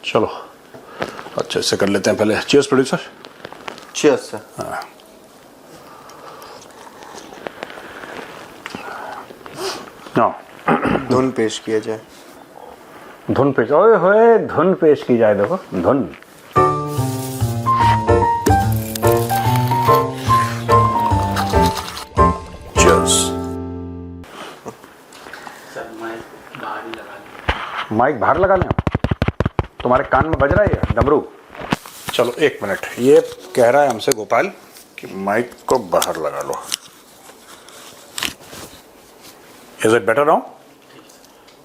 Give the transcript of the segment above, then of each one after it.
चलो अच्छा इससे कर लेते हैं पहले। Cheers producer. Cheers sir. हाँ धुन पेश किया जाए। धुन पेश, ओए होए धुन पेश की जाए। देखो धुन। माइक बाहर लगा लें, तुम्हारे कान में बज रहा है डमरू। चलो एक मिनट, ये कह रहा है हमसे गोपाल कि माइक को बाहर लगा लो। Is it better now?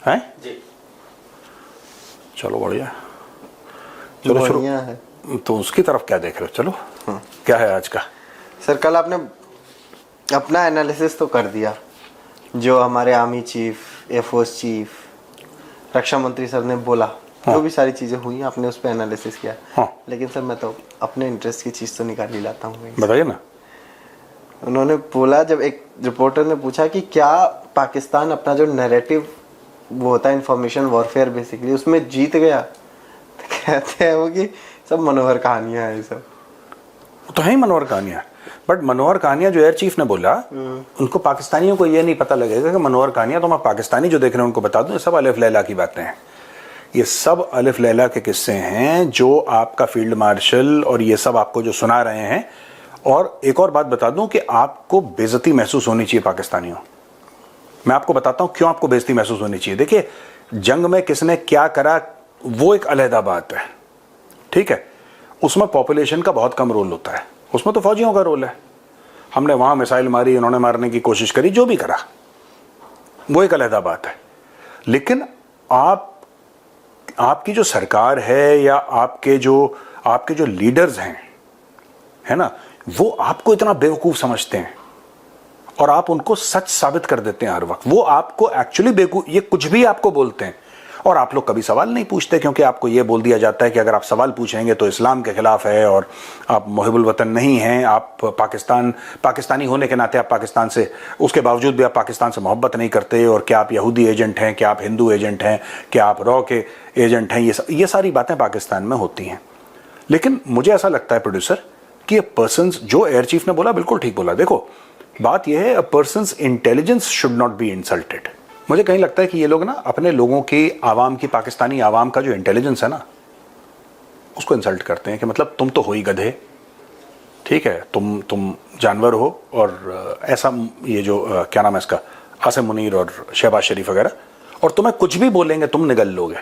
हैं जी। चलो बढ़िया। चलो शुरू है। तो उसकी तरफ क्या देख रहे हो? चलो क्या है आज का? सर कल आपने अपना एनालिसिस तो कर दिया, जो हमारे आर्मी चीफ, एयरफोर्स चीफ, रक्षा मंत्री सर ने बोला। हाँ। जो भी सारी चीजें हुई आपने उस पर एनालिसिस किया। हाँ। लेकिन सर मैं तो अपने इंटरेस्ट की चीज तो निकाल ही लाता हूँ। बताइए ना। उन्होंने बोला, जब एक रिपोर्टर ने पूछा कि क्या पाकिस्तान अपना जो नैरेटिव वो होता है इंफॉर्मेशन वॉरफेयर बेसिकली, उसमें जीत गया, तो कहते हैं वो कि सब मनोहर कहानियां हैं। सब तो है ही मनोहर कहानियां, बट मनोहर कहानियां जो एयर चीफ ने बोला, उनको पाकिस्तानियों को ये नहीं पता लगेगा कि मनोहर कहानियां, तो मैं पाकिस्तानी जो देख रहे हैं उनको बता दूं, ये सब अलिफ लैला की बातें हैं। ये सब अलिफ लैला के किस्से हैं जो आपका फील्ड मार्शल और ये सब आपको जो सुना रहे हैं। और एक और बात बता दूं कि आपको बेइज्जती महसूस होनी चाहिए पाकिस्तानियों। मैं आपको बताता हूं क्यों आपको बेइज्जती महसूस होनी चाहिए। देखिए, जंग में किसने क्या करा वो एक अलहदा बात है, ठीक है। उसमें पॉपुलेशन का बहुत कम रोल होता है, उसमें तो फौजियों का रोल है। हमने वहां मिसाइल मारी, उन्होंने मारने की कोशिश करी, जो भी करा वो एक अलहदा बात है। लेकिन आपकी जो सरकार है या आपके जो लीडर्स हैं, है ना, वो आपको इतना बेवकूफ समझते हैं और आप उनको सच साबित कर देते हैं हर वक्त। वो आपको एक्चुअली बेवकूफ, ये कुछ भी आपको बोलते हैं और आप लोग कभी सवाल नहीं पूछते, क्योंकि आपको ये बोल दिया जाता है कि अगर आप सवाल पूछेंगे तो इस्लाम के खिलाफ है और आप मुहिबुल वतन नहीं हैं। आप पाकिस्तानी होने के नाते आप पाकिस्तान से, उसके बावजूद भी आप पाकिस्तान से मोहब्बत नहीं करते, और क्या आप यहूदी एजेंट हैं, क्या आप हिंदू एजेंट हैं, क्या आप रॉ के एजेंट हैं। ये सारी बातें पाकिस्तान में होती हैं। लेकिन मुझे ऐसा लगता है प्रोड्यूसर कि ये पर्सन, जो एयर चीफ ने बोला बिल्कुल ठीक बोला। देखो बात यह है, a person's intelligence should not be insulted. मुझे कहीं लगता है कि ये लोग ना अपने लोगों की, आवाम की, पाकिस्तानी आवाम का जो इंटेलिजेंस है ना, उसको इंसल्ट करते हैं कि मतलब तुम तो हो ही गधे, ठीक है, तुम जानवर हो। और ऐसा ये जो क्या नाम है इसका, आसिम मुनीर और शहबाज शरीफ वगैरह, और तुम्हें कुछ भी बोलेंगे तुम निगल लोगे,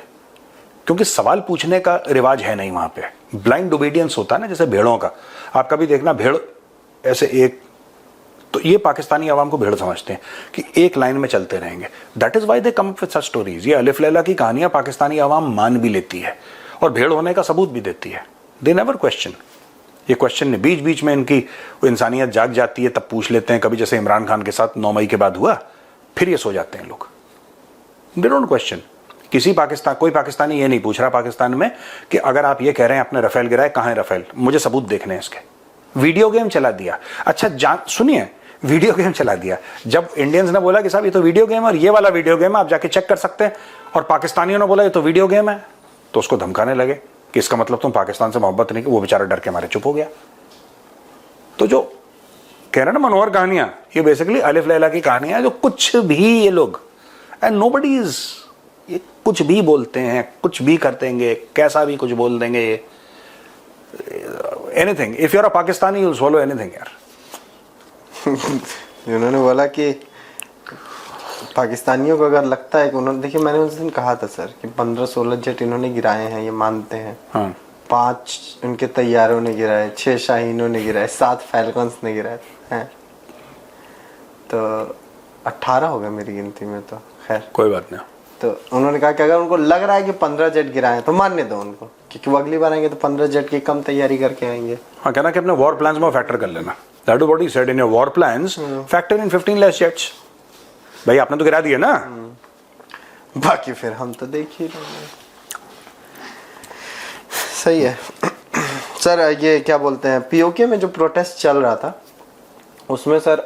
क्योंकि सवाल पूछने का रिवाज है नहीं वहां पे। ब्लाइंड ओबीडियंस होता है ना, जैसे भेड़ों का। आप कभी देखना, भेड़ ऐसे एक, तो ये पाकिस्तानी आवाम को भेड़ समझते हैं कि एक लाइन में चलते रहेंगे। That is why they come up with such stories. ये अलिफ लैला की कहानियां पाकिस्तानी आवाम मान भी लेती है और भेड़ होने का सबूत भी देती है। They never question. ये क्वेश्चन ने बीच बीच में इनकी इंसानियत जाग जाती है, तब पूछ लेते हैं। कभी जैसे इमरान खान के साथ 9 मई के बाद हुआ, फिर ये सो जाते हैं लोग। They don't question. कोई पाकिस्तानी ये नहीं पूछ रहा पाकिस्तान में कि अगर आप ये कह रहे हैं आपने रफेल गिराए, कहां है रफेल, मुझे सबूत देखने हैं इसके। वीडियो गेम चला दिया। अच्छा सुनिए, वीडियो गेम चला दिया। जब इंडियंस ने बोला कि साहब ये तो वीडियो गेम है और ये वाला वीडियो गेम है, आप जाके चेक कर सकते हैं, और पाकिस्तानियों ने बोला ये तो वीडियो गेम है, तो उसको धमकाने लगे कि इसका मतलब तुम पाकिस्तान से मोहब्बत नहीं की। वो बेचारा डर के मारे चुप हो गया। तो जो कह रहे ना मनोहर कहानियां, ये बेसिकली अलिफ लैला की कहानियां, जो कुछ भी ये लोग, एंड नोबडी इज, ये कुछ भी बोलते हैं, कुछ भी कर देंगे, कैसा भी कुछ बोल देंगे, ये anything. If you are a Pakistani you swallow anything यार। उन्होंने बोला कि पाकिस्तानियों को अगर लगता है कि उन्होंने, देखिए मैंने उस दिन कहा था सर कि 15-16 जेट इन्होंने गिराए हैं, ये मानते हैं। हाँ। 5 उनके तैयारों ने गिराए, 6 शाहीनों ने गिराए, 7 फैल्कन्स ने गिराए हैं, तो 18 हो गए मेरी गिनती में। तो खैर कोई बात नहीं। तो उन्होंने कहा कि अगर उनको लग रहा है कि 15 जेट गिराए तो मानने दो उनको, क्योंकि वो अगली बार आएंगे तो 15 जेट की कम तैयारी करके आएंगे। हाँ, कहना कि अपने वॉर प्लान्स में फैक्टर कर लेना। That is what he said in your war plans. Factor in 15 less jets. भाई आपने तो गिरा दिया ना। बाकी फिर हम तो देख ही रहे हैं। सही है सर। ये क्या बोलते हैं, पीओके में जो प्रोटेस्ट चल रहा था उसमें सर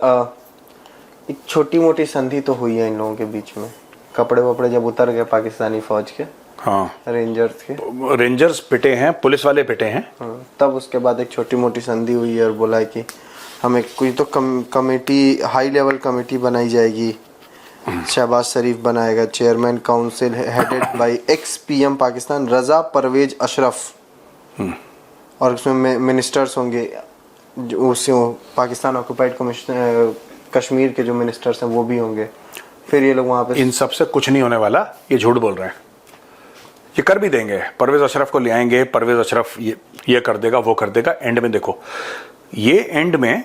एक छोटी मोटी संधि तो हुई है इन लोगों के बीच में। कपड़े वपड़े जब उतर गए पाकिस्तानी फौज के, हाँ, रेंजर्स के। रेंजर्स पिटे हैं, पुलिस वाले पिटे हैं। हाँ, तब उसके बाद एक छोटी मोटी संधि हुई और बोला है कि हमें कोई तो कमेटी, हाई लेवल कमेटी बनाई जाएगी, शहबाज शरीफ बनाएगा chairman, council headed by ex PM Pakistan Raja Pervez Ashraf, और उसमें मिनिस्टर्स होंगे जो उससे पाकिस्तान ऑक्युपाइड कश्मीर के जो मिनिस्टर्स हैं वो भी होंगे। फिर ये लोग वहाँ पे इन सब से कुछ नहीं होने वाला, ये झूठ बोल रहे हैं। ये कर भी देंगे, परवेज अशरफ को ले आएंगे, परवेज अशरफ ये कर देगा, वो कर देगा। एंड में देखो, ये एंड में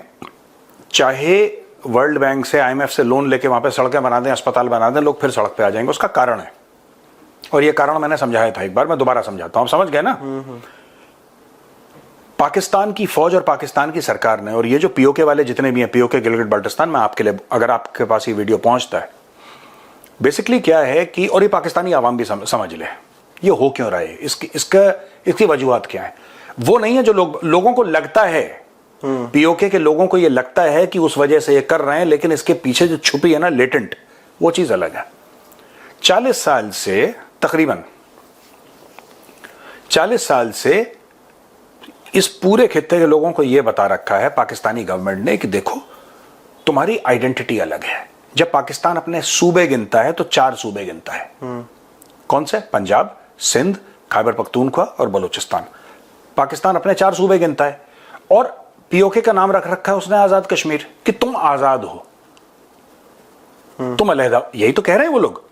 चाहे वर्ल्ड बैंक से, आईएमएफ से लोन लेके वहां पे सड़कें बना दें, अस्पताल बना दें, लोग फिर सड़क पे आ जाएंगे। उसका कारण है, और ये कारण मैंने समझाया था एक बार, मैं दोबारा समझाता हूं। आप समझ गए ना? पाकिस्तान की फौज और पाकिस्तान की सरकार ने, और ये जो पीओके वाले जितने भी हैं, पीओके गिलगिट बाल्टिस्तान, मैं आपके लिए, अगर आपके पास ये वीडियो पहुंचता है, बेसिकली क्या है कि, और ये पाकिस्तानी आवाम भी समझ ले ये हो क्यों रहा है, इसकी वजूहत क्या है। वो नहीं है जो लोगों को लगता है, पीओके के लोगों को ये लगता है कि उस वजह से ये कर रहे हैं, लेकिन इसके पीछे जो छुपी है ना लेटेंट, वो चीज अलग है। 40 साल से, तकरीबन 40 साल से इस पूरे खित्ते के लोगों को यह बता रखा है पाकिस्तानी गवर्नमेंट ने कि देखो तुम्हारी आइडेंटिटी अलग है। जब पाकिस्तान अपने सूबे गिनता है तो 4 सूबे गिनता है। कौन से? पंजाब, सिंध, खैबर पख्तूनख्वा और बलूचिस्तान। पाकिस्तान अपने 4 सूबे गिनता है, और पीओके का नाम रख रखा है उसने आजाद कश्मीर, कि तुम आजाद हो, तुम अलहदा। यही तो कह रहे हैं वो लोग,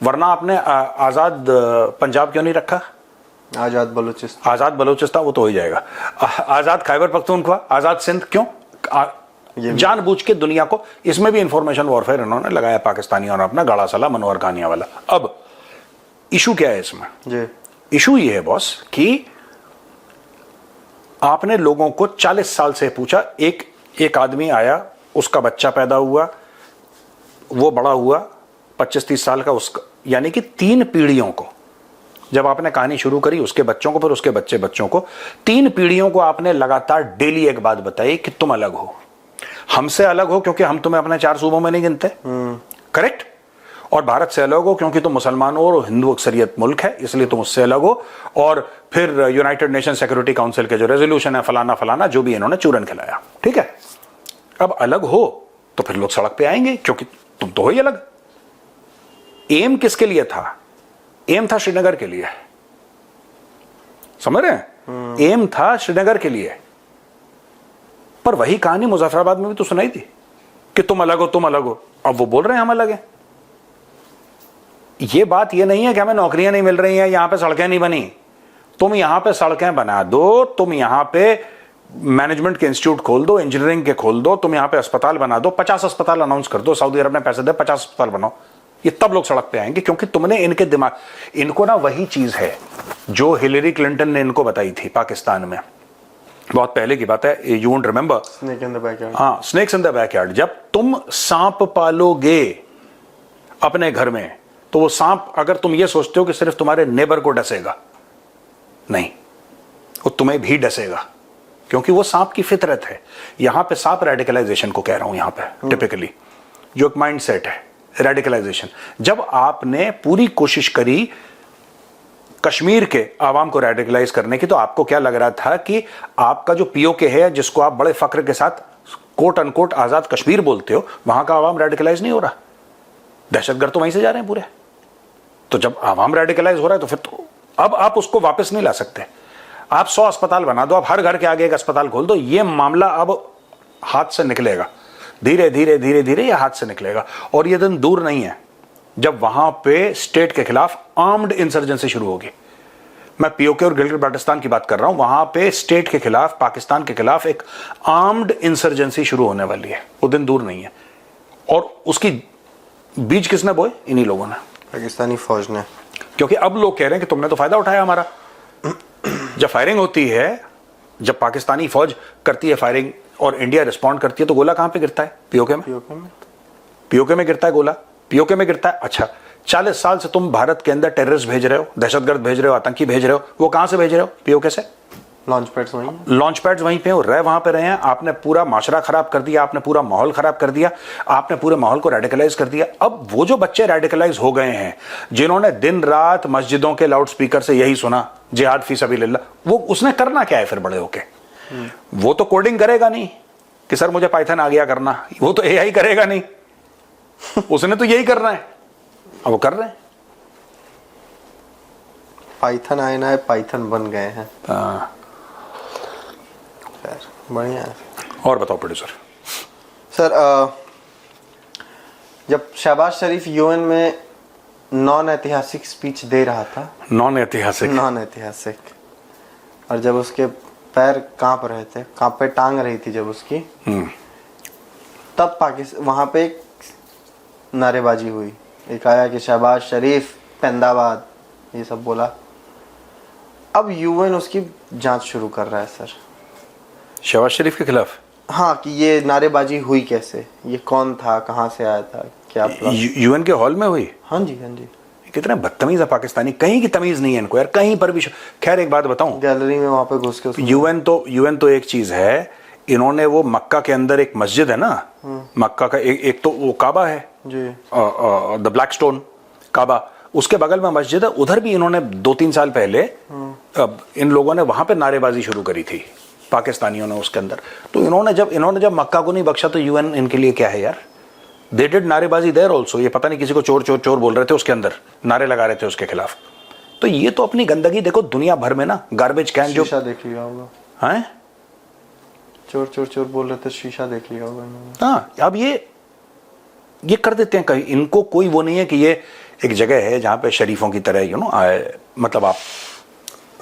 वरना आपने आजाद पंजाब क्यों नहीं रखा? आजाद बलूचिस्तान, आजाद बलूचिस्तान वो तो हो ही जाएगा। आजाद खैबर पख्तूनख्वा, आजाद सिंध क्यों? जानबूझ के दुनिया को, इसमें भी इंफॉर्मेशन वॉरफेयर इन्होंने लगाया पाकिस्तानियों ने अपना, गाड़ा साला मनोहर कानिया वाला। अब इशू क्या है इसमें? जी, इशू ये है बॉस कि आपने लोगों को 40 साल से पूछा, एक आदमी आया, उसका बच्चा पैदा हुआ, वो बड़ा हुआ 25-30 साल का, उसका यानी कि 3 पीढ़ियों को जब आपने कहानी शुरू करी, उसके बच्चों को, फिर उसके बच्चे बच्चों को, 3 पीढ़ियों को आपने लगातार डेली एक बात बताई कि तुम अलग हो, हमसे अलग हो क्योंकि हम तुम्हें अपने 4 सूबों में नहीं गिनते, करेक्ट? और भारत से अलग हो क्योंकि तुम मुसलमान हो और हिंदू अक्सरियत मुल्क है, इसलिए तुम उससे अलग हो। और फिर यूनाइटेड नेशन सिक्योरिटी काउंसिल के जो रेजोल्यूशन है, फलाना फलाना, जो भी इन्होंने चूरन खिलाया, ठीक है? अब अलग हो तो फिर लोग सड़क पे आएंगे क्योंकि तुम तो हो ही अलग। एम किसके लिए था? एम था श्रीनगर के लिए, समझ रहे हैं? एम था श्रीनगर के लिए, पर वही कहानी मुजफ्फराबाद में भी तो सुनाई थी कि तुम अलग हो, तुम अलग हो। अब वो बोल रहे हैं हम अलग हैं। ये बात ये नहीं है कि हमें नौकरियां नहीं मिल रही हैं, यहां पे सड़कें नहीं बनी। तुम यहां पे सड़कें बना दो, तुम यहां पे मैनेजमेंट के इंस्टीट्यूट खोल दो, इंजीनियरिंग के खोल दो, तुम यहां पे अस्पताल बना दो, 50 अस्पताल अनाउंस कर दो, सऊदी अरब ने पैसे दे 50 अस्पताल बनाओ, ये तब लोग सड़क पे आएंगे, क्योंकि तुमने इनके दिमाग, इनको ना वही चीज है जो हिलेरी क्लिंटन ने इनको बताई थी पाकिस्तान में, बहुत पहले की बात है, you won't remember, snake in the backyard. हाँ, स्नेक्स इन द बैकयार्ड। जब तुम सांप पालोगे अपने घर में, तो वो सांप, अगर तुम ये सोचते हो कि सिर्फ तुम्हारे नेबर को डसेगा, नहीं, वो तुम्हें भी डसेगा, क्योंकि वो सांप की फितरत है। यहां पे सांप रेडिकलाइजेशन को कह रहा हूं, यहां पे टिपिकली जो एक माइंडसेट है, रेडिकलाइजेशन। जब आपने पूरी कोशिश करी कश्मीर के आवाम को रेडिकलाइज करने की, तो आपको क्या लग रहा था कि आपका जो पीओके है, जिसको आप बड़े फक्र के साथ कोट अनकोट आजाद कश्मीर बोलते हो, वहां का आवाम रेडिकलाइज नहीं हो रहा? दहशतगर्द तो वहीं से जा रहे हैं पूरे। तो जब आवाम रेडिकलाइज हो रहा है तो फिर तो अब आप उसको वापस नहीं ला सकते। आप 100 अस्पताल बना दो, आप हर घर के आगे एक अस्पताल खोल दो, ये मामला अब हाथ से निकलेगा, धीरे धीरे धीरे धीरे ये हाथ से निकलेगा। और ये दिन दूर नहीं है जब वहां पे स्टेट के खिलाफ आर्म्ड इंसर्जेंसी शुरू होगी। मैं पीओके और गिलगिट बाल्टिस्तान की बात कर रहा हूं, वहां पे स्टेट के खिलाफ, पाकिस्तान के खिलाफ एक आर्म्ड इंसर्जेंसी शुरू होने वाली है, वो दिन दूर नहीं है। और उसकी बीज किसने बोए? इन्हीं लोगों ने, पाकिस्तानी फौज ने। क्योंकि अब लोग कह रहे हैं कि तुमने तो फायदा उठाया हमारा। जब फायरिंग होती है, जब पाकिस्तानी फौज करती है फायरिंग और इंडिया रिस्पॉन्ड करती है, तो गोला कहां पे गिरता है? पीओके में। पीओके में गिरता है गोला, पीओके में गिरता है। अच्छा, 40 साल से तुम भारत के अंदर टेररिस्ट भेज रहे हो, दहशतगर्द भेज रहे हो, आतंकी भेज रहे हो, वो कहां से भेज रहे हो? पीओके से। लॉन्च पैड्स वहीं हैं। लॉन्च पैड्स वहीं पे हैं, रह वहां पे रहे हैं। आपने पूरा माशरा खराब कर दिया, आपने पूरा माहौल खराब कर दिया, आपने पूरे माहौल को रेडिकलाइज कर दिया। अब वो जो बच्चे रेडिकलाइज हो गए हैं, जिन्होंने दिन रात मस्जिदों के लाउड स्पीकर से यही सुना जिहाद फी सबिलिल्लाह, वो उसने करना क्या है फिर बड़े होके? वो तो कोडिंग करेगा नहीं कि सर मुझे पाइथन आ गया करना, वो तो एआई करेगा नहीं, उसने तो यही करना है। अब वो कर रहे हैं। पाइथन आए ना, पाइथन बन गए हैं। हाँ। खैर, बढ़िया है। और बताओ प्रोड्यूसर। सर जब शहबाज शरीफ यूएन में नॉन ऐतिहासिक स्पीच दे रहा था, नॉन ऐतिहासिक, और जब उसके पैर कांप रहे थे, कांपे टांग रही थी जब उसकी, तब पाकिस्तान वहां पे एक नारेबाजी हुई, एक आया कि शहबाज शरीफ जिंदाबाद, ये सब बोला। अब यूएन उसकी जांच शुरू कर रहा है सर, शहबाज शरीफ के खिलाफ। हाँ, कि ये नारेबाजी हुई कैसे, ये कौन था, कहाँ से आया था, क्या यूएन के हॉल में हुई? हाँ जी, हाँ जी। कितने बदतमीज है पाकिस्तानी, कहीं की तमीज नहीं है इनको यार, कहीं पर भी। खैर एक बात बताऊं, गैलरी में वहां पे घुस के यूएन तो एक चीज है, इन्होंने वो मक्का के अंदर एक मस्जिद है ना, मक्का का एक तो वो काबा है जी, द ब्लैक स्टोन काबा, उसके बगल में मस्जिद है, उधर भी इन्होंने 2-3 साल पहले इन लोगों ने वहां पे नारेबाजी शुरू करी थी पाकिस्तानियों ने उसके अंदर। तो इन्होंने जब मक्का को नहीं बख्शा तो यूएन इनके लिए क्या है यार? दे डिड नारेबाजी देयर ऑल्सो। ये पता नहीं किसी को चोर चोर चोर बोल रहे थे उसके अंदर, नारे लगा रहे थे उसके खिलाफ। तो ये तो अपनी गंदगी देखो दुनिया भर में ना, गार्बेज कैन जो शीशा देख लिया होगा, हैं, चोर चोर चोर बोल रहे थे, शीशा देख लिया होगा इन्होंने। हाँ, अब ये कर देते हैं कहीं। इनको कोई वो नहीं है कि ये एक जगह है जहां पे शरीफों की तरह मतलब आप,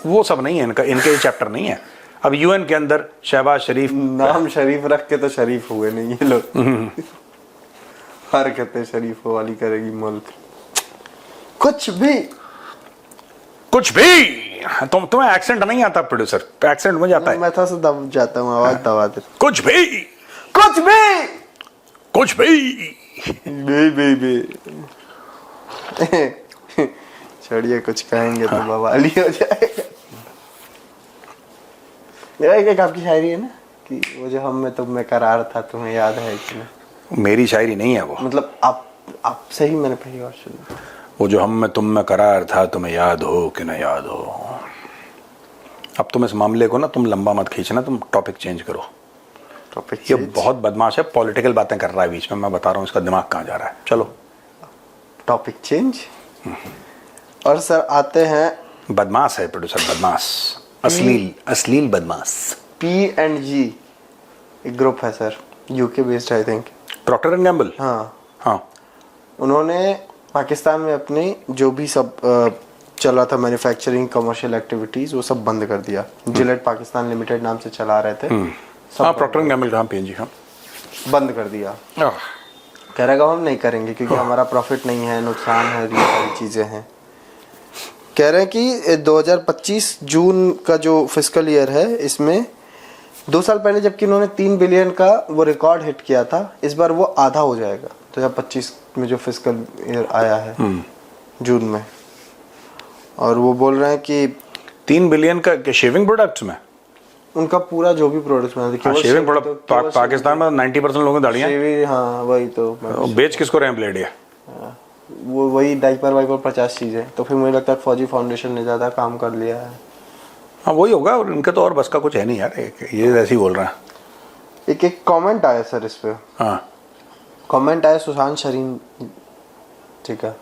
वो सब नहीं है इनके चैप्टर नहीं है। अब यूएन के अंदर शहबाज शरीफ, नाम शरीफ रख के तो शरीफ हुए नहीं ये लोग। हरकतें शरीफों वाली करेगी मुल्क, कुछ भी। तुम्हें एक्सेंट नहीं आता प्रोड्यूसर? एक्सेंट मुझे आता है, मैं थोड़ा सा दब जाता हूँ, आवाज दबा देता। कुछ भी बे छोड़िए, कुछ कहेंगे तो बवाली हो जाएगा। एक आपकी शायरी है ना कि वो जो हम में तुम में करार था, तुम्हें याद है कि नहीं? मेरी शायरी नहीं है वो, मतलब आपसे ही मैंने पहली बार सुनी। वो जो हम में तुम में करार था, तुम्हें याद हो कि न याद हो। अब तुम इस मामले को ना तुम लंबा मत खींचना, तुम टॉपिक चेंज करो। टॉपिक ये बहुत बदमाश है, पॉलिटिकल बातें कर रहा है बीच में, मैं बता रहा हूँ इसका दिमाग कहाँ जा रहा है। चलो टॉपिक चेंज। और सर आते हैं, बदमाश है प्रोड्यूसर, बदमाश, अश्लील बदमाश। P&G एक ग्रुप है sir, UK based I think, Procter and Gamble. हाँ, उन्होंने पाकिस्तान में अपने जो भी सब चल रहा था मैन्युफैक्चरिंग कमर्शियल एक्टिविटीज, वो सब बंद कर दिया। जिलेट पाकिस्तान लिमिटेड नाम से चला रहे थे, हाँ, प्रॉक्टर एंड गैम्बल का P&G, हाँ, बंद कर दिया। कह रहेगा हम नहीं करेंगे क्योंकि हमारा प्रॉफिट नहीं है, नुकसान है, ये सारी चीजें हैं। कह रहे हैं कि 2025 जून का जो फिस्कल ईयर है, इसमें 2 साल पहले जबकि इन्होंने 3 बिलियन का वो रिकॉर्ड हिट किया था, इस बार वो आधा हो जाएगा 2025 में जो फिस्कल ईयर आया है जून में। और वो बोल रहे हैं कि 3 बिलियन का शेविंग प्रोडक्ट्स में, उनका पूरा जो भी प्रोडक्ट्स में शेविंग प्रोडक्ट पाकिस्तान में 90% लोगों की दाढ़ियां। हाँ वही तो, बेच किसको रहे हैं ब्लेड? या वो वही डाइपर वाइपर 50 चीजें। तो फिर मुझे लगता है फौजी फाउंडेशन ने ज्यादा काम कर लिया है। हाँ वही होगा, और इनका तो और बस का कुछ है नहीं यार, ये ऐसे ही बोल रहा है। एक कमेंट आया सर इस पे। हाँ, कमेंट आया सुशांत शरीन, ठीक है।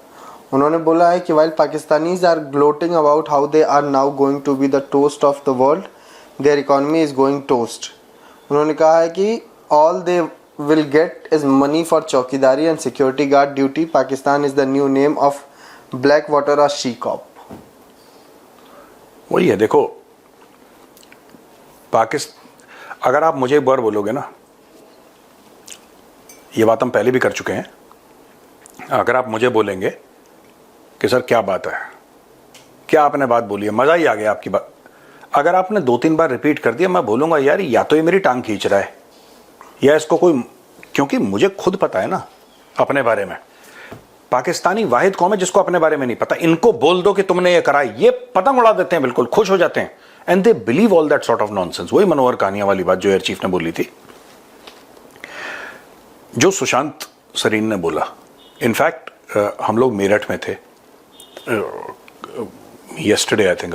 उन्होंने बोला है कि while Pakistanis are gloating about how they are now going to be the toast of the world, their economy is going toast. उन्होंने कहा है कि all they will get is money for चौकीदारी and security guard duty. Pakistan is the new name of Blackwater or She Cop. वही है, देखो अगर आप मुझे एक बार बोलोगे ना, ये बात हम पहले भी कर चुके हैं, अगर आप मुझे बोलेंगे कि सर क्या बात है, क्या आपने बात बोली है, मजा ही आ गया आपकी बात, अगर आपने 2-3 बार रिपीट कर दिया, मैं बोलूंगा यार या तो ये मेरी टांग खींच रहा है या इसको कोई, क्योंकि मुझे खुद पता है ना अपने बारे में। पाकिस्तानी वाहिद कौम है जिसको अपने बारे में नहीं पता। इनको बोल दो कि तुमने ये करा, ये पतंग उड़ा देते हैं, बिल्कुल खुश हो जाते हैं, and they believe all that sort of nonsense. वही मनोहर कानिया वाली बात जो एयर चीफ ने बोली थी, जो सुशांत सरीन ने बोला। इनफैक्ट हम लोग मेरठ में थे yesterday, I think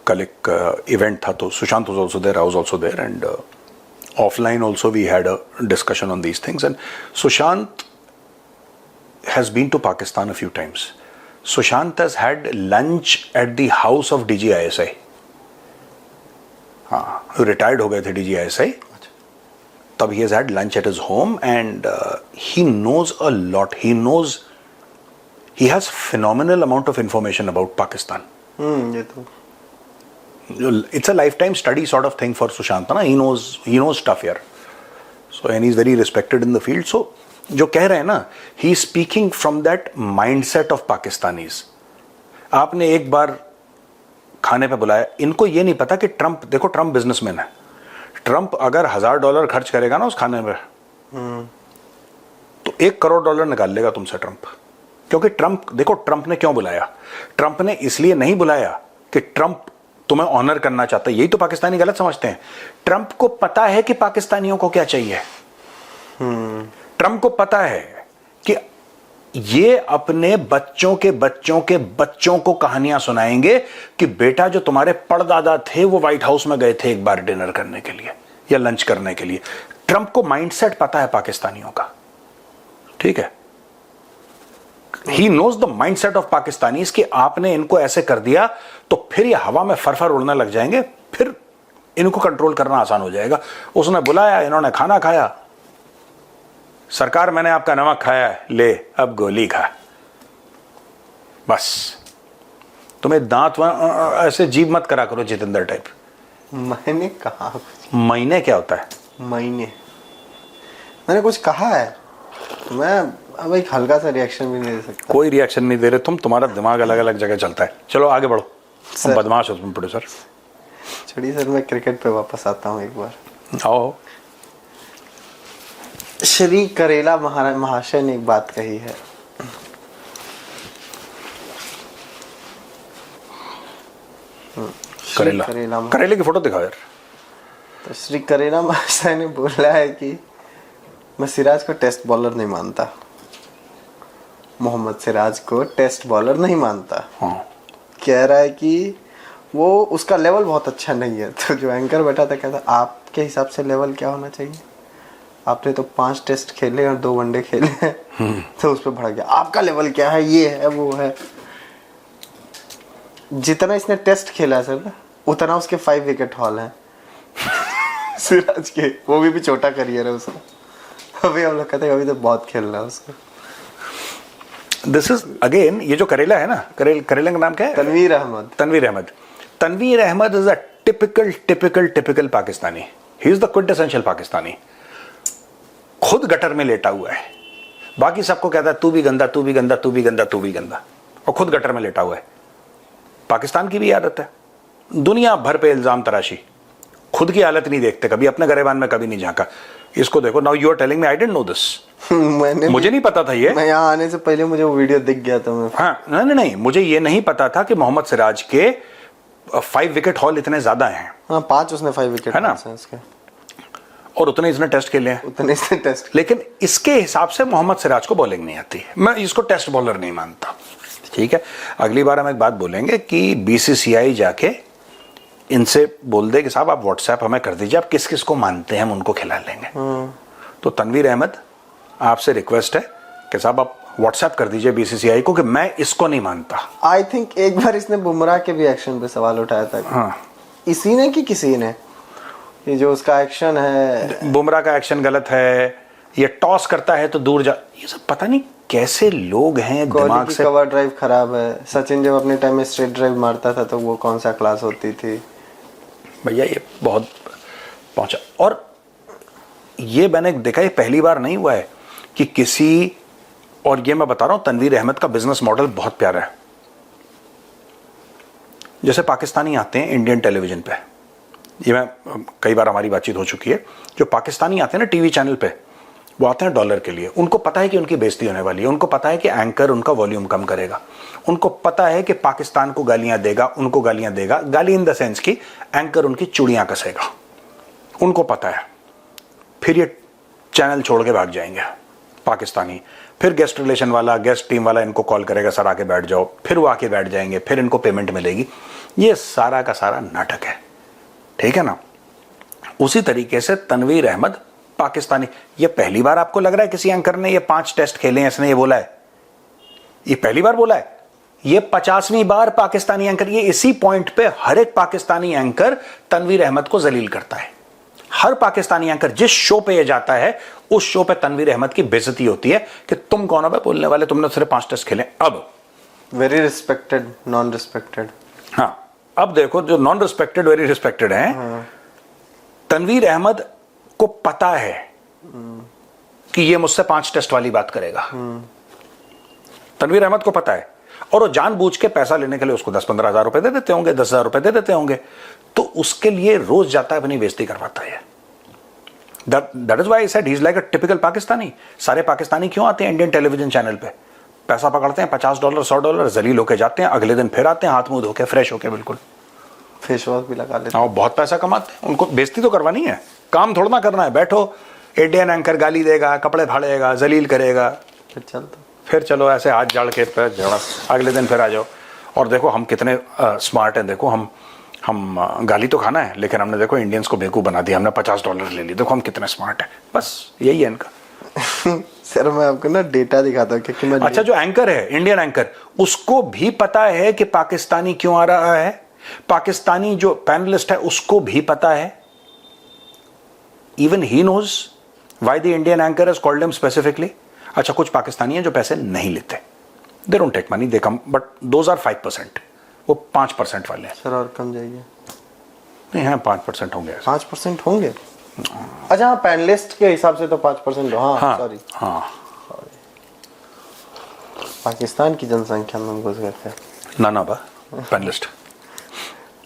कल एक इवेंट था, तो Sushant was also there, I was also there, and offline also we had a discussion on these things. And Sushant has been to Pakistan a few times. Sushant has had lunch at the house of DGISI. हाँ, retired हो गए थे DGISI, तब he has had lunch at his home, and he knows a lot. He has phenomenal amount of information about Pakistan. ये तो It's a lifetime study sort of thing for Sushant, ना? He knows stuff here. So and he's very respected in the field. So जो कह रहे हैं ना, he is speaking from that mindset of Pakistanis. आपने एक बार खाने पे बुलाया, इनको ये नहीं पता कि ट्रम्प, देखो ट्रम्प बिजनेसमैन है, ट्रम्प अगर $1000 खर्च करेगा ना उस खाने में, तो $1 करोड़ निकाल लेगा तुमसे ट्रम्प। क्योंकि ट्रम्प, देखो ट्रम्प ने क्यों बुलाया, ट्रम्प ने इसलिए नहीं बुलाया कि ट्रम्प तुम्हें ऑनर करना चाहता है। यही तो पाकिस्तानी गलत समझते हैं। ट्रम्प को पता है कि पाकिस्तानियों को क्या चाहिए। ट्रम्प को पता है कि ये अपने बच्चों के बच्चों के बच्चों को कहानियां सुनाएंगे कि बेटा जो तुम्हारे परदादा थे वो व्हाइट हाउस में गए थे एक बार डिनर करने के लिए या लंच करने के लिए। ट्रम्प को माइंडसेट पता है पाकिस्तानियों का, ठीक है। He knows the mindset of Pakistanis कि आपने इनको ऐसे कर दिया तो फिर ये हवा में फरफर उड़ने लग जाएंगे, फिर इनको कंट्रोल करना आसान हो जाएगा। उसने बुलाया, इन्होंने खाना खाया, सरकार मैंने आपका नमक खाया है, ले अब गोली खा। बस तुम्हें दांत ऐसे जीभ मत करा करो जितेंद्र टाइप। मैंने कहा, महीने क्या होता है? महीने मैंने कुछ कहा है? मैं अब एक हल्का सा रिएक्शन भी नहीं दे सकता। कोई रिएक्शन नहीं दे रहे तुम, तुम्हारा दिमाग अलग अलग जगह चलता है। चलो आगे बढ़ो, तुम बदमाश हो तुम प्रोड्यूसर। छोड़िए सर, मैं क्रिकेट पे वापस आता हूँ एक बार। आओ। श्री करेला महाशय ने एक बात कही है, करेले की फोटो दिखाओ यार। तो श्री करेला महाशय ने बोला है कि मैं सिराज को टेस्ट बॉलर नहीं मानता, मोहम्मद सिराज को टेस्ट बॉलर नहीं मानता। हाँ। कह रहा है कि वो उसका लेवल बहुत अच्छा नहीं है। तो जो एंकर बैठा था कहता, आपके हिसाब से लेवल क्या होना चाहिए? आपने तो 5 टेस्ट खेले और 2 वनडे खेले हैं। तो उस पर भड़क गया, आपका लेवल क्या है, ये है वो है। जितना इसने टेस्ट खेला है सर, उतना उसके 5 विकेट हॉल हैं सिराज के। वो भी छोटा करियर है उसका। अभी हम लोग कहते हैं अभी तो बहुत खेलना है उसको। दिस इज अगेन, ये जो करेला है ना, करेला का नाम क्या है? Tanveer Ahmed. Tanveer Ahmed is a typical Pakistani. He is the quintessential Pakistani. खुद गटर में लेटा हुआ है, बाकी सबको कहता है तू भी गंदा, तू भी गंदा, तू भी गंदा, तू भी गंदा, और खुद गटर में लेटा हुआ है। पाकिस्तान की भी आदत है, दुनिया भर पे इल्जाम तराशी, खुद की हालत नहीं देखते, कभी अपने गरेबान में कभी नहीं झांका। इसको देखो, now you are telling me I didn't know this. मुझे नहीं पता था ये। मैं यहाँ आने से पहले मुझे वो वीडियो दिख गया था। मैं हाँ, नहीं, मुझे ये नहीं पता था कि मोहम्मद सिराज के 5 विकेट हॉल इतने ज्यादा हैं। हाँ, 5 उसने 5 विकेट है ना, और उतने इसने टेस्ट खेले हैं, उतने इसने टेस्ट। लेकिन इसके हिसाब से मोहम्मद सिराज को बॉलिंग नहीं आती। मैं इसको टेस्ट बॉलर नहीं मानता, ठीक है। अगली बार हम एक बात बोलेंगे कि BCCI जाके इनसे बोल दे कि साहब आप व्हाट्सएप हमें कर दीजिए, आप किस किस को मानते हैं हम उनको खिला लेंगे। तो तनवीर अहमद, आपसे रिक्वेस्ट है कि साहब आप व्हाट्सएप कर दीजिए BCCI को कि मैं इसको नहीं मानता। आई थिंक एक बार इसने बुमराह के भी एक्शन पे सवाल उठाया था। हाँ, इसी ने कि किसी ने, ये जो उसका एक्शन है, बुमराह का एक्शन गलत है, ये टॉस करता है तो दूर जा, ये सब पता नहीं कैसे लोग हैं दिमाग से। कवर ड्राइव खराब है। सचिन जब अपने टाइम में स्ट्रेट ड्राइव मारता था तो वो कौन सा क्लास होती थी भैया, ये बहुत पहुंचा। और ये मैंने देखा, ये पहली बार नहीं हुआ है कि किसी, और ये मैं बता रहा हूं, तनवीर अहमद का बिजनेस मॉडल बहुत प्यारा है। जैसे पाकिस्तानी आते हैं इंडियन टेलीविजन पे, ये मैं कई बार हमारी बातचीत हो चुकी है, जो पाकिस्तानी आते हैं ना टीवी चैनल पे, वो आते हैं डॉलर के लिए। उनको पता है कि उनकी बेइज्जती होने वाली है, उनको पता है कि एंकर उनका वॉल्यूम कम करेगा, उनको पता है कि पाकिस्तान को गालियां देगा, उनको गालियां देगा, गाली इन द सेंस की एंकर उनकी चूड़ियां कसेगा, उनको पता है। फिर ये चैनल छोड़ के भाग जाएंगे पाकिस्तानी, फिर गेस्ट रिलेशन वाला, गेस्ट टीम वाला इनको कॉल करेगा, सर आके बैठ जाओ, फिर वो आके बैठ जाएंगे, फिर इनको पेमेंट मिलेगी। ये सारा का सारा नाटक है, ठीक है ना। उसी तरीके से तनवीर अहमद पाकिस्तानी, ये पहली बार आपको लग रहा है किसी एंकर ने ये 5 टेस्ट खेले हैं इसने ये बोला है? ये पहली बार बोला है? ये 50वीं बार पाकिस्तानी एंकर, ये इसी पॉइंट पे हर एक पाकिस्तानी एंकर तनवीर अहमद को जलील करता है। हर पाकिस्तानी एंकर जिस शो पे ये जाता है उस शो पे तनवीर अहमद की बेइज्जती होती है कि तुम कौन हो बोलने वाले, तुमने सिर्फ 5 टेस्ट खेले। अब वेरी रिस्पेक्टेड, नॉन रिस्पेक्टेड। हाँ, अब देखो जो नॉन रिस्पेक्टेड वेरी रिस्पेक्टेड है, तनवीर अहमद को पता है कि ये मुझसे 5 टेस्ट वाली बात करेगा। तनवीर अहमद को पता है, और वो जानबूझ के पैसा लेने के लिए उसको 10-15 हजार रुपए दे देते होंगे, 10,000 रुपए दे देते होंगे, तो उसके लिए रोज जाता है, अपनी बेइज्जती करवाता है। That is why I said he is like a typical Pakistani. सारे पाकिस्तानी क्यों आते हैं इंडियन टेलीविजन चैनल पे? पैसा पकड़ते हैं, $50 $100, जलील होके जाते हैं, अगले दिन फिर आते हैं हाथ मुंह धोके, फ्रेश होके, बिल्कुल फेस वॉश भी लगा लेते हैं। हाँ, बहुत पैसा कमाते हैं। उनको बेइज्जती तो करवानी है, काम थोड़ा ना करना है। बैठो, इंडियन एंकर गाली देगा, कपड़े फाड़ेगा, जलील करेगा, फिर चलो ऐसे हाथ जाड़ के झड़ा, अगले दिन फिर आ जाओ। और देखो हम कितने स्मार्ट हैं, देखो हम गाली तो खाना है, लेकिन हमने देखो इंडियंस को बेवकूफ बना दिया, हमने $50 ले ली। देखो हम कितने स्मार्ट हैं, बस यही है इनका। सर मैं आपको ना डेटा दिखाता हूँ, क्योंकि मैं अच्छा, जो एंकर है इंडियन एंकर, उसको भी पता है कि पाकिस्तानी क्यों आ रहा है, पाकिस्तानी जो पैनलिस्ट है उसको भी पता है। Even he knows why the Indian anchor has called him specifically. अच्छा, कुछ पाकिस्तानी हैं जो पैसे नहीं लेते, they don't take money, they come, but those are 5%, वो 5% वाले हैं। सर और कम जाइए, नहीं है 5% होंगे। 5% होंगे? अच्छा हाँ, पैनलिस्ट के हिसाब से तो 5% हो। हाँ सॉरी, हाँ, पाकिस्तान की जनसंख्या में हम घुस गए थे। ना बा पैनलिस्ट।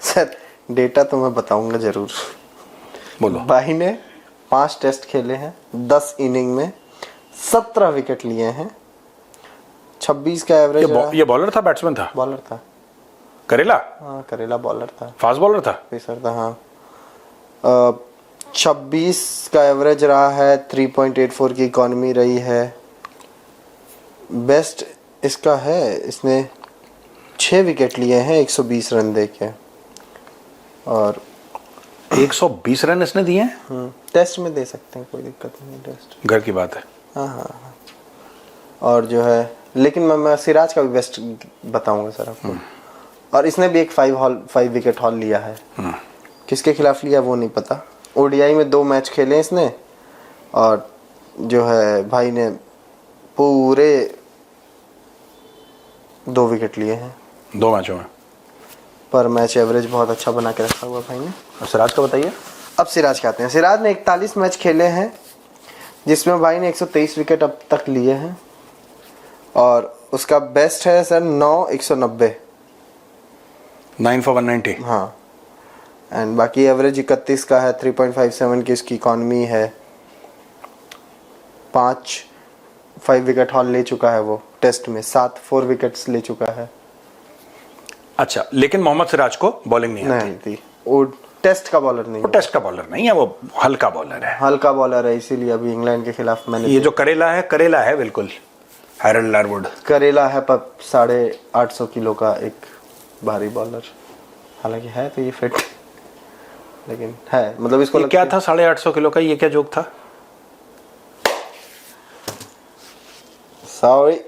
सर डेटा तो मैं बताऊंगा जरूर। बोलो। भाई ने 5 टेस्ट खेले हैं, 10 इनिंग में 17 विकेट लिए हैं, 26 का एवरेज। ये बॉलर था बैट्समैन था? बॉलर था। करेला? हाँ करेला बॉलर था, फास्ट बॉलर था, पेसर था। हाँ 26 का एवरेज रहा है, 3.84 की इकॉनमी रही है। बेस्ट इसका है, इसने 6 विकेट लिए हैं 120 रन देके, और 120 रन इसने दिए हैं। टेस्ट में दे सकते हैं, कोई दिक्कत नहीं, टेस्ट घर की बात है। हाँ। और जो है, लेकिन मैं सिराज का भी बेस्ट बताऊंगा सर आपको। और इसने भी एक 5 विकेट हॉल लिया है। किसके खिलाफ लिया वो नहीं पता। ओडीआई में 2 मैच खेले इसने, और जो है भाई ने पूरे 2 विकेट लिए हैं 2 मैचों में। पर मैच एवरेज बहुत अच्छा बना के रखा हुआ भाई ने। और सिराज का बताइए। अब सिराज के आते हैं। सिराज ने 41 मैच खेले हैं, जिसमें भाई ने 123 विकेट अब तक लिए हैं, और उसका बेस्ट है सर 9/190, 9 for 190। हाँ। एंड बाकी एवरेज 31 का है, 3.57 की इसकी इकॉनमी है, 5 विकेट हॉल ले चुका है वो टेस्ट में, 4 विकेट्स ले चुका है। अच्छा, लेकिन मोहम्मद सिराज को बॉलिंग नहीं आती। नहीं थी, वो टेस्ट का बॉलर नहीं, वो टेस्ट का बॉलर नहीं है, वो हल्का बॉलर है। हल्का बॉलर है, इसीलिए अभी इंग्लैंड के खिलाफ मैंने ये जो करेला है बिल्कुल हैरल्ड लारवुड। करेला है, पर 850 किलो का एक भारी बॉलर, हालांकि है तो ये फिट, लेकिन है मतलब इसको क्या था 850 किलो का, ये क्या जोक था? सॉरी,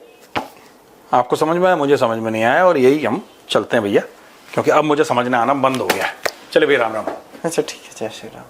आपको समझ में आया, मुझे समझ में नहीं आया, और यही हम चलते हैं भैया, क्योंकि अब मुझे समझना आना बंद हो गया है। चलिए भैया, राम राम। अच्छा ठीक है, जय श्री राम।